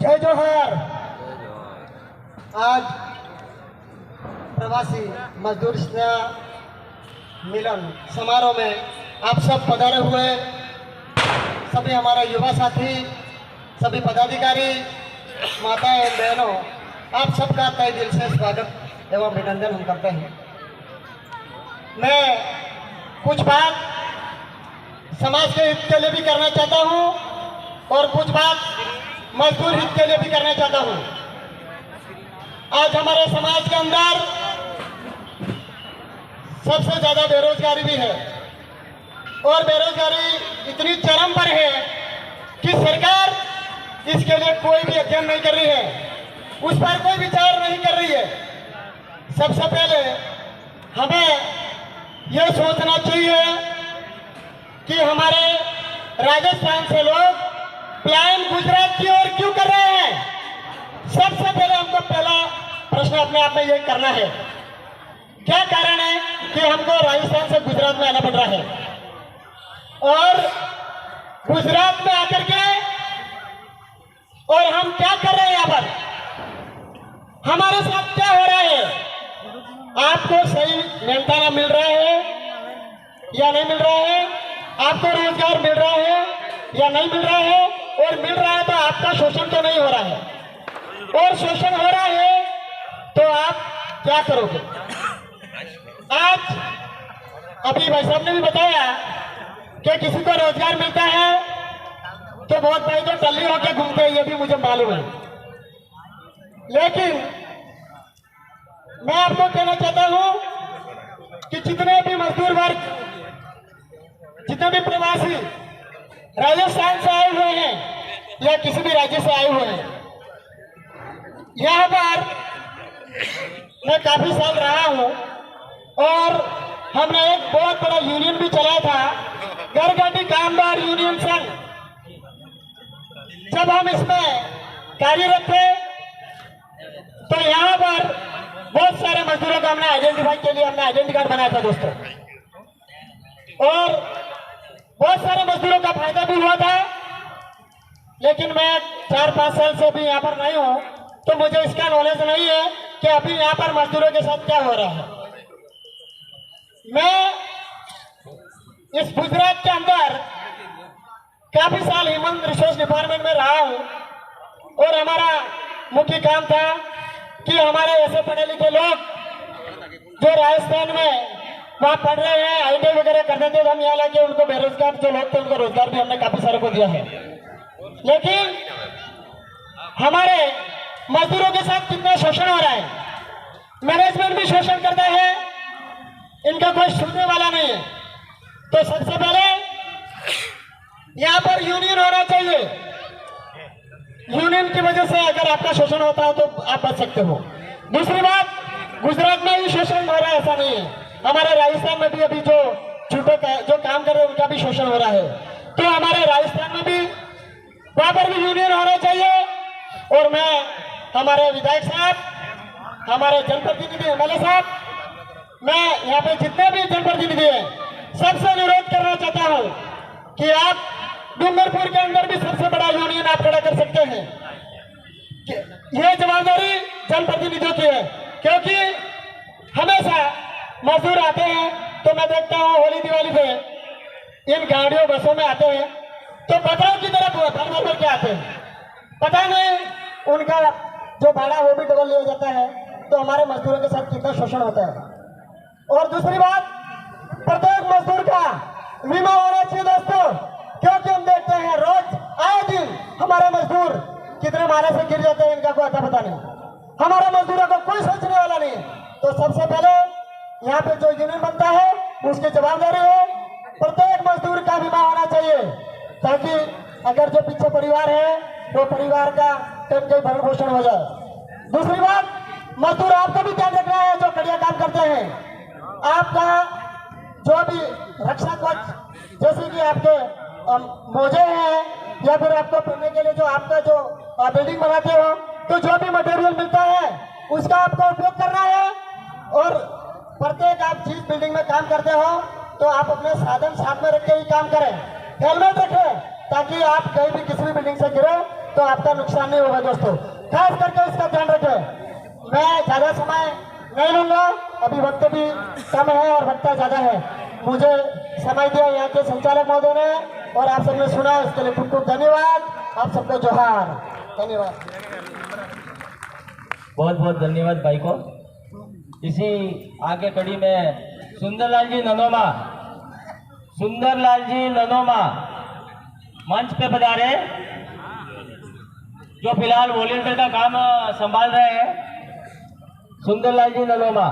जय जोहार। आज प्रवासी मजदूर स्नेह मिलन समारोह में आप सब पधारे हुए सभी हमारे युवा साथी, सभी पदाधिकारी, माताएं एवं बहनों, आप सबका तहे दिल से स्वागत एवं अभिनंदन हम करते हैं। मैं कुछ बात समाज के हित के लिए भी करना चाहता हूं और कुछ बात मजदूर हित के लिए भी करना चाहता हूं। आज हमारे समाज के अंदर सबसे ज्यादा बेरोजगारी भी है और बेरोजगारी इतनी चरम पर है कि सरकार इसके लिए कोई भी अध्ययन नहीं कर रही है, उस पर कोई विचार नहीं कर रही है। सबसे पहले हमें यह सोचना चाहिए कि हमारे राजस्थान से लोग पलायन गुजरात की ओर क्यों कर रहे हैं। सबसे पहले हमको पहला प्रश्न अपने आप में ये करना है, क्या कारण है कि हमको राजस्थान से गुजरात में आना पड़ रहा है और गुजरात में आकर के और हम क्या कर रहे हैं, यहाँ पर हमारे साथ क्या हो रहा है। आपको सही मेहनताना मिल रहा है या नहीं मिल रहा है, आपको रोजगार मिल रहा है या नहीं मिल रहा है, और मिल रहा है तो आपका शोषण तो नहीं हो रहा है, और शोषण हो रहा है तो आप क्या करोगे। आज अभी भाई साहब ने भी बताया कि किसी को रोजगार मिलता है तो बहुत भाई तो टल्ली होकर घूमते हैं, ये भी मुझे मालूम है। लेकिन मैं आपको कहना चाहता हूं कि जितने भी मजदूर वर्ग, जितने भी प्रवासी राजस्थान से आए हुए हैं या किसी भी राज्य से आए हुए हैं, यहाँ पर मैं काफी साल रहा हूं और हमने एक बहुत बड़ा यूनियन भी चलाया था, गरघाटी कामगार यूनियन संघ। जब हम इसमें कार्यरत थे तो यहाँ पर बहुत सारे मजदूरों का हमने आइडेंटिफाई के लिए हमने आइडेंटिटी कार्ड बनाया था दोस्तों, और बहुत सारे मजदूरों का फायदा भी हुआ था। लेकिन मैं 4-5 साल से भी यहाँ पर नहीं हूँ तो मुझे इसका नॉलेज नहीं है कि अभी यहाँ पर मजदूरों के साथ क्या हो रहा है। मैं इस गुजरात के अंदर काफी साल ह्यूमन रिसोर्स डिपार्टमेंट में रहा हूँ और हमारा मुख्य काम था कि हमारे ऐसे पढ़े लिखे लोग जो राजस्थान में वहाँ पढ़ रहे हैं, आईटी वगैरह करते थे, तो हम यहाँ लाके उनको बेरोजगार जो लोग थे उनको रोजगार भी हमने काफी सारे को दिया है। लेकिन हमारे मजदूरों के साथ कितना शोषण हो रहा है, मैनेजमेंट भी शोषण करता है, इनका कोई सुनने वाला नहीं है। तो सबसे पहले यहाँ पर यूनियन होना चाहिए। यूनियन की वजह से अगर आपका शोषण होता है तो आप बच सकते हो। दूसरी बात, गुजरात में ही शोषण हो रहा है ऐसा नहीं है, हमारे राजस्थान में भी अभी जो छूटे जो काम कर रहे हैं उनका भी शोषण हो रहा है। तो हमारे राजस्थान में भी वहां पर भी यूनियन होना चाहिए। और मैं हमारे विधायक साहब, हमारे जनप्रतिनिधि एमएलए साहब, मैं यहाँ पे जितने भी जनप्रतिनिधि हैं सबसे अनुरोध करना चाहता हूँ कि आप डूंगरपुर के अंदर भी सबसे बड़ा यूनियन आप खड़ा कर सकते हैं। यह जवाबदारी जनप्रतिनिधियों की है, क्योंकि हमेशा मजदूर आते हैं तो मैं देखता हूँ होली दिवाली पे इन गाड़ियों बसों में आते हैं तो पत्थरों की तरफ भर भर के आते हैं, पता नहीं उनका जो भाड़ा वो भी डबल लिया जाता है। तो हमारे मजदूरों के साथ कितना शोषण होता है। और दूसरी बात, प्रत्येक मजदूर का बीमा होना चाहिए दोस्तों, क्योंकि हम देखते हैं रोज आए दिन हमारे मजदूर कितने मारे से गिर जाते हैं, इनका कोई अता पता नहीं। हमारे मजदूरों को कोई सोचने वाला नहीं। तो सबसे पहले यहाँ पे जो यूनियन बनता है उसकी जवाबदारी है प्रत्येक मजदूर का बीमा होना चाहिए, ताकि अगर जो पीछे परिवार है वो परिवार का कहीं भरण पोषण हो जाए। दूसरी बात, मजदूर आपको भी ध्यान रखना है जो कड़िया काम करते हैं, आपका जो भी रक्षा कवच जैसे कि आपके मोजे हैं या फिर आपको पढ़ने के लिए जो आपका जो बिल्डिंग बनाते हो तो जो भी मटेरियल मिलता है उसका आपको उपयोग करना है। और प्रत्येक आप जिस बिल्डिंग में काम करते हो तो आप अपने साधन साथ में रख के ही काम करें, हेलमेट रखें ताकि आप कहीं भी किसी भी बिल्डिंग से गिरे तो आपका नुकसान नहीं होगा दोस्तों, खास करके इसका ध्यान रखें। मैं ज्यादा समय नहीं लूंगा, अभी वक्त भी कम है और वक्त ज्यादा है। मुझे समय दिया यहाँ के संचालक महोदय ने और आप सबने सुना, इसके लिए खूब खूब धन्यवाद। आप सबको जोहार, धन्यवाद। बहुत बहुत धन्यवाद भाई को। इसी आगे कड़ी में सुंदरलाल जी ननोमा मंच पे पधारे, जो फिलहाल वॉलंटियर का काम संभाल रहे हैं। सुंदरलाल जी ननोमा।